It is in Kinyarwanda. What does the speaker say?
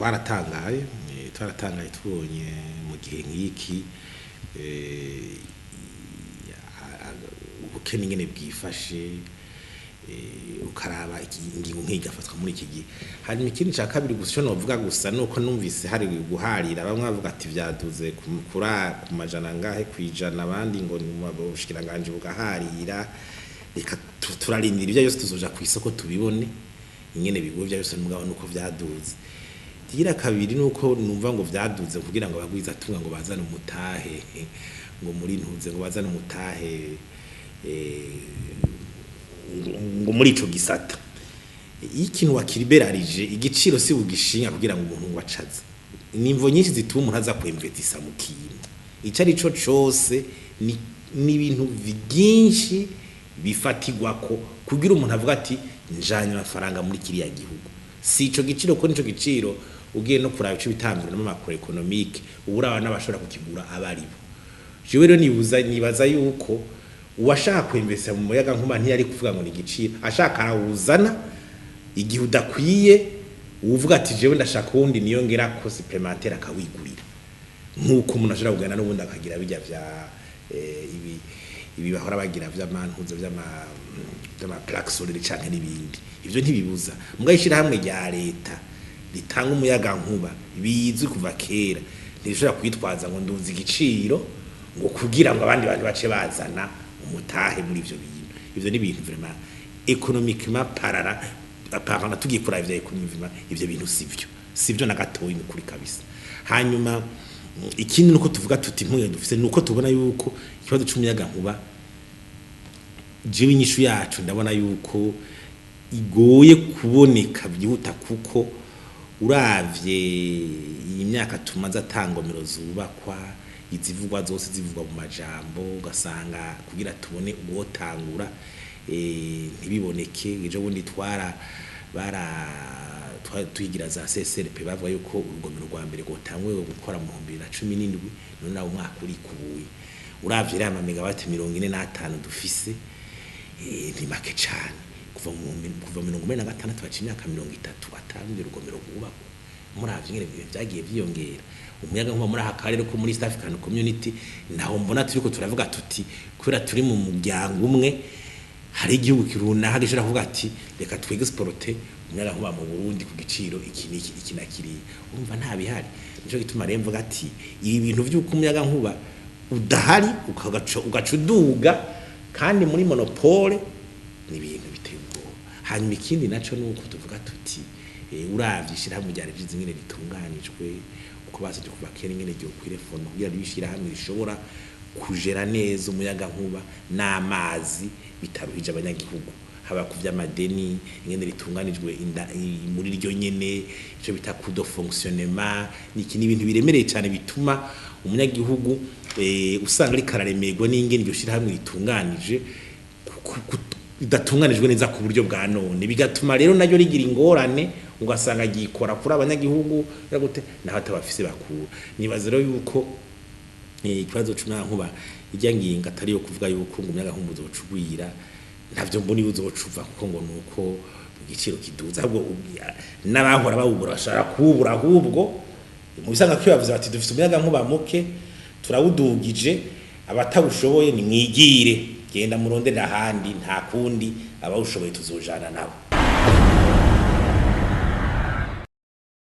twaratangaye tubonye mu gihe nk'iki ubukene ingene bwifashe ukaraba ingingo nk'igafatwa muri iki gihe. Hari ikindi cya kabiri gusa novuga gusa nuko numvise hari guharira bamwe bavuga ati vyaduze ku majana ngahe kwijana abandi ngo ubushikiranganje bugaharira. Reka turarindira ibyo byose tuzoja ku isoko tubibone ingene bigo byose mugabo nuko vyaduze. Gira kabiri nuko numva ngo vyaduze kugira ngo bagwiza tunga ngo bazane umutahe ngo muri ntuze ngo bazane umutahe ngo muri ico gisata ikintu wakiriberarije igiciro si bugishinga kugira ngo umuntu wacaze nimvo nyinshi zituma umuntu aza kwemvetisa mu kintu ico ari cyo cyose ni ibintu byinshi bifatigwa ko kugira umuntu avuga ati njanye amafaranga muri kiriya gihugu si ico giciro ko nico giciro ugiye no kuraba ico bitambira mu macro economique ubura n'abashobora kukigura abaribo jewe rero nibaza yuko uwashaka kwemvesa mu muyaga nkuba ntiyari kuvuga ngo ni igiciro ashaka arawuzana igihe udakwiye uvuga ati jewe ndashaka wundi niyo ngera ko supplémentaire akawigurira nkuko umuntu ashobora kugana n'ubundi akagira bijya vya ibi bahora bagira vy'amantuzo vy'ama plaque solaire canke n'ibindi ivyo ntibibuza mugayishira hamwe rya leta ritanga umuyaga nkuba bizwi kuva kera ntishobora kwitwaza ngo nduzi igiciro ngo kugira ngo abandi bantu bace bazana umutahe muri ivyo ni ibintu vraiment économiquement parana tugiye kura ivyo économiquement ivyo bintu sivyo na gatoyi kuri kabisa. Hanyuma ikindi nuko tuvuga tuti mpuye dufise nuko tubona yuko ikibazo cy'umuyaga nkuba jewe inyishu yacu ndabona yuko igoye kuboneka byihuta kuko uravye iyi myaka tumaze atangomero zubakwa izivugwa zose zivugwa mu majambo ugasanga kugira tubone ubotangura ntibiboneke ejo bundi twigira za CSRP bavuga yuko urugomero rwa mbere gotangwe gukora mu 2017 none nawo mwaka uri kubuye uravye rama megawati 45 dufise ni make cyane kuva mu 2016 baca imyaka 30 atanga urugomero rwubakwa muravye ngene byagiye byiyongera umuyaga nkuba muri akarere ko muri East African Community naho mbona turiko turavuga tuti kubera turi mu muryango umwe hari igihugu kiruna gishobora kuvuga ati reka twexporte umuyaga nkuba mu Burundi ku giciro iki nakiri urumva nta bihari nico gituma rero mvuga ati ibi bintu by'uko umuyaga nkuba udahari ugacuduga kandi muri monopole ni ibintu biteye ubwoba. Hanyuma ikindi naco nuko tuvuga tuti uravyishira mu byari byiza ngene bitunganijwe uko basaje kuva kera ngene ryo kwirefona kugira bishira hamwe rishobora kujera neza umuyaga nkuba n'amazi bitaruhije abanyagihugu haba kuvya madeni ngene ritunganijwe muri ryo nyene ico bita coup de fonctionnement niki n'ibintu biremereye cyane bituma umunyagihugu usanga ari kararemerwa n'ingene ryo shira hamwe ritunganije idatunganijwe neza ku buryo bwa none bigatuma rero naryo rigira ingorane ugasanga gikora kuri abanyagihugu gute naho atabafise bakuru. Nibaza rero yuko ikibazo cy'umuyagankuba ijya nginga atari yo kuvuga yuko ngo umuyagankuba uzocugwira ntavyo mboni uzocuva kuko ngo nuko igiciro kiduza ahubwo n'abahora bawugura bashaka kubura ahubwo mu bisanga kwibavuze bati dufite umuyagankuba muke turawudugije abatabushoboye ni mwigire genda murondera ahandi nta kundi abawushoboye tuzojana nabo.